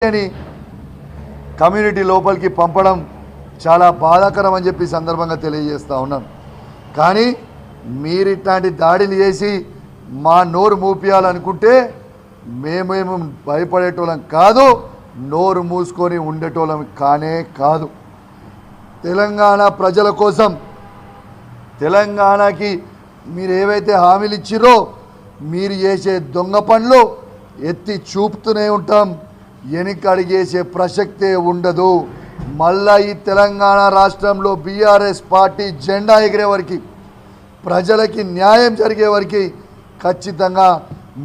అని కమ్యూనిటీ లోపలికి పంపడం చాలా బాధాకరం అని చెప్పి సందర్భంగా తెలియజేస్తా ఉన్నాను. కానీ మీరు ఇట్లాంటి దాడిని చేసి మా నోరు మూపియాలనుకుంటే మేమేమో భయపడేటోళ్ళం కాదు, నోరు మూసుకొని ఉండేటోళ్ళం కానే కాదు. తెలంగాణ ప్రజల కోసం, తెలంగాణకి మీరు ఏవైతే హామీలు ఇచ్చిరో మీరు చేసే దొంగ పనులు ఎత్తి చూపుతూనే ఉంటాం. వెనకడిగేసే ప్రసక్తే ఉండదు. మళ్ళా ఈ తెలంగాణ రాష్ట్రంలో బీఆర్ఎస్ పార్టీ జెండా ఎగిరే వరకు, ప్రజలకి న్యాయం జరిగే వరకు ఖచ్చితంగా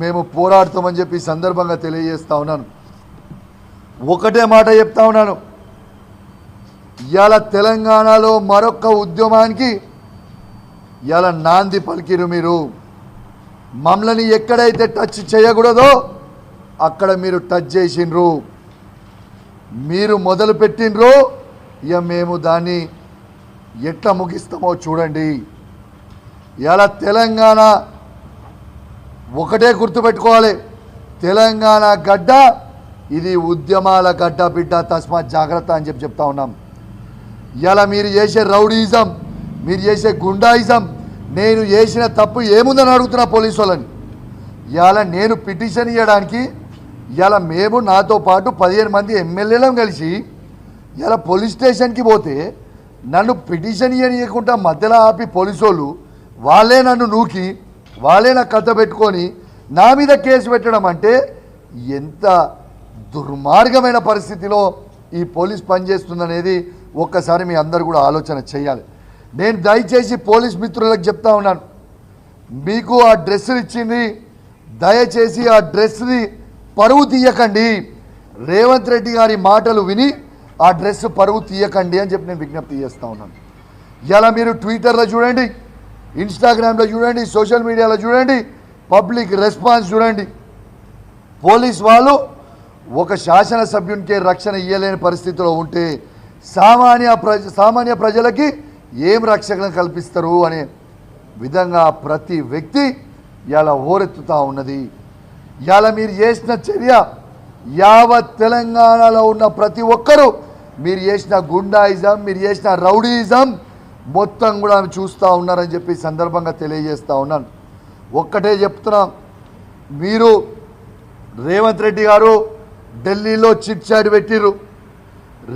మేము పోరాడతామని చెప్పి సందర్భంగా తెలియజేస్తా ఉన్నాను. ఒకటే మాట చెప్తా ఉన్నాను, ఇవాళ తెలంగాణలో మరొక ఉద్యమానికి ఇవాళ నాంది పలికిరు. మీరు మమ్మల్ని ఎక్కడైతే టచ్ చేయకూడదో అక్కడ మీరు టచ్ చేసిండ్రు, మీరు మొదలు పెట్టినరు. ఇక మేము దాన్ని ఎట్లా ముగిస్తామో చూడండి. ఇలా తెలంగాణ ఒకటే గుర్తుపెట్టుకోవాలి, తెలంగాణ గడ్డ ఇది ఉద్యమాల గడ్డ బిడ్డ, తస్మాత్ జాగ్రత్త అని చెప్తా ఉన్నాం. ఇలా మీరు చేసే రౌడీయిజం, మీరు చేసే గుండాయిజం, నేను చేసిన తప్పు ఏముందని అడుగుతున్నా పోలీసు వాళ్ళని. ఇవాళ నేను పిటిషన్ ఇవ్వడానికి ఇవాళ మేము నాతో పాటు 15 మంది ఎమ్మెల్యేలను కలిసి ఇలా పోలీస్ స్టేషన్కి పోతే నన్ను పిటిషన్ ఇవ్వకుండా మధ్యలో ఆపి పోలీసు వాళ్ళు వాళ్ళే నన్ను నూకి వాళ్ళే నా కథ పెట్టుకొని నా మీద కేసు పెట్టడం అంటే ఎంత దుర్మార్గమైన పరిస్థితిలో ఈ పోలీస్ పనిచేస్తుందనేది ఒక్కసారి మీ అందరు కూడా ఆలోచన చేయాలి. నేను దయచేసి పోలీస్ మిత్రులకు చెప్తా ఉన్నాను, మీకు ఆ డ్రెస్సులు ఇచ్చింది, దయచేసి ఆ డ్రెస్ని పరువు తీయకండి. రేవంత్ రెడ్డి గారి మాటలు విని ఆ డ్రెస్ పరువు తీయకండి అని చెప్పి నేను విజ్ఞప్తి చేస్తూ ఉన్నాను. ఇలా మీరు ట్విట్టర్లో చూడండి, ఇన్స్టాగ్రామ్లో చూడండి, సోషల్ మీడియాలో చూడండి, పబ్లిక్ రెస్పాన్స్ చూడండి. పోలీస్ వాళ్ళు ఒక శాసనసభ్యునికే రక్షణ ఇవ్వలేని పరిస్థితిలో ఉంటే సామాన్య ప్రజలకి ఏం రక్షణ కల్పిస్తారు అనే విధంగా ప్రతి వ్యక్తి ఇలా హోరెత్తుతూ ఉన్నది. ఇలా మీరు చేసిన చర్య యావత్ తెలంగాణలో ఉన్న ప్రతి ఒక్కరూ మీరు చేసిన గుండాయిజం, మీరు చేసిన రౌడీయిజం మొత్తం కూడా చూస్తూ ఉన్నారని చెప్పి సందర్భంగా తెలియజేస్తూ ఉన్నాను. ఒక్కటే చెప్తున్నాం, మీరు రేవంత్ రెడ్డి గారు ఢిల్లీలో చిట్ చాట్ పెట్టిర్రు.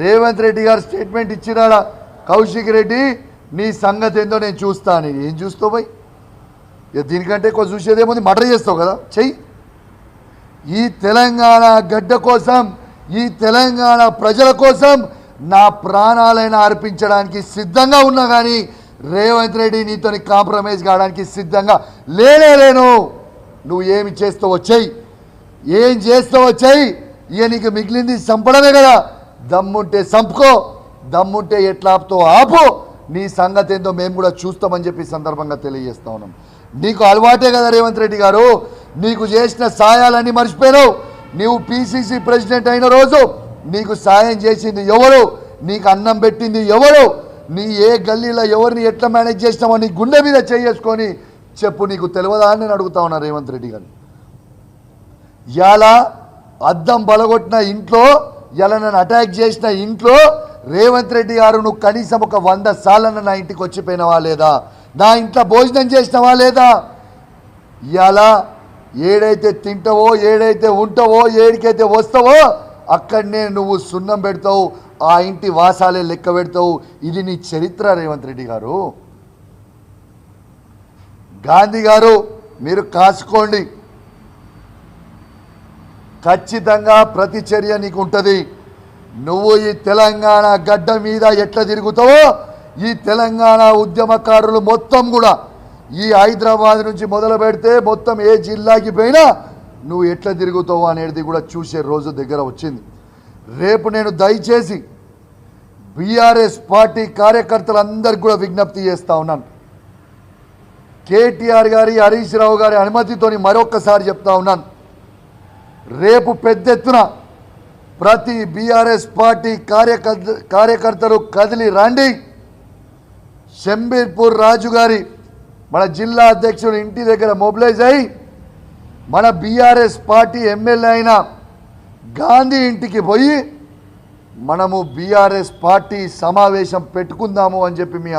రేవంత్ రెడ్డి గారు స్టేట్మెంట్ ఇచ్చినాడా, కౌశిక్ రెడ్డి నీ సంగతి ఏందో నేను చూస్తాను. ఏం చూస్తావు పోయి, దీనికంటే ఎక్కువ చూసేదేముంది, మర్డర్ చేస్తావు కదా, చెయ్యి. ఈ తెలంగాణ గడ్డ కోసం, ఈ తెలంగాణ ప్రజల కోసం నా ప్రాణాలైనా అర్పించడానికి సిద్ధంగా ఉన్నా, కానీ రేవంత్ రెడ్డి నీతో కాంప్రమైజ్ కావడానికి సిద్ధంగా లేను. నువ్వు ఏమి చేస్తావో చెయ్యి, ఏం చేస్తావో చెయ్యి. ఇక నీకు మిగిలింది చంపడమే కదా, దమ్ముంటే చంపుకో, దమ్ముంటే ఎట్లా ఆపుతో ఆపు. నీ సంగతి ఏందో మేము కూడా చూస్తామని చెప్పి సందర్భంగా తెలియజేస్తా ఉన్నాం. నీకు అలవాటే కదా రేవంత్ రెడ్డి గారు, నీకు చేసిన సాయాలన్నీ మర్చిపోయావు. నీవు పిసిసి ప్రెసిడెంట్ అయిన రోజు నీకు సాయం చేసింది ఎవరు, నీకు అన్నం పెట్టింది ఎవరు, నీ ఏ గల్లీలో ఎవరిని ఎట్లా మేనేజ్ చేసినావో నీ గుండె మీద చేసుకొని చెప్పు, నీకు తెలియదా అని నేను అడుగుతా ఉన్నా రేవంత్ రెడ్డి గారు. ఇలా అద్దం బలగొట్టిన ఇంట్లో, ఇలా నన్ను అటాక్ చేసిన ఇంట్లో రేవంత్ రెడ్డి గారు నువ్వు కనీసం ఒక 100 సార్లు నా ఇంటికి వచ్చిపోయినవా లేదా, నా ఇంట్లో భోజనం చేసినవా లేదా? ఇలా ఏడైతే తింటావో, ఏడైతే ఉంటావో, ఏడికైతే వస్తావో అక్కడనే నువ్వు సున్నం పెడతావు, ఆ ఇంటి వాసాలే లెక్క పెడతావు. ఇది నీ చరిత్ర రేవంత్ రెడ్డి గారు. గాంధీ గారు మీరు కాసుకోండి, ఖచ్చితంగా ప్రతి చర్య నీకు ఉంటుంది. నువ్వు ఈ తెలంగాణ గడ్డ మీద ఎట్లా తిరుగుతావో, ఈ తెలంగాణ ఉద్యమకారులు మొత్తం కూడా ఈ హైదరాబాద్ నుంచి మొదలు పెడితే మొత్తం ఏ జిల్లాకి పోయినా నువ్వు ఎట్లా తిరుగుతావు అనేది కూడా చూసే రోజు దగ్గర వచ్చింది. రేపు నేను దయచేసి బీఆర్ఎస్ పార్టీ కార్యకర్తలందరికీ కూడా విజ్ఞప్తి చేస్తూ ఉన్నాను. కేటీఆర్ గారి, హరీష్ రావు గారి అనుమతితోని మరొక్కసారి చెప్తా ఉన్నాను, రేపు పెద్ద ఎత్తున ప్రతి బీఆర్ఎస్ పార్టీ కార్యకర్తలు కదిలి రండి. షంబీర్పూర్ రాజు గారి మన జిల్లా అధ్యక్షుడు ఇంటి దగ్గర మొబిలైజ్ అయ్యి మన బీఆర్ఎస్ పార్టీ ఎమ్మెల్యే అయిన గాంధీ ఇంటికి పోయి మనము బీఆర్ఎస్ పార్టీ సమావేశం పెట్టుకుందాము అని చెప్పి మీ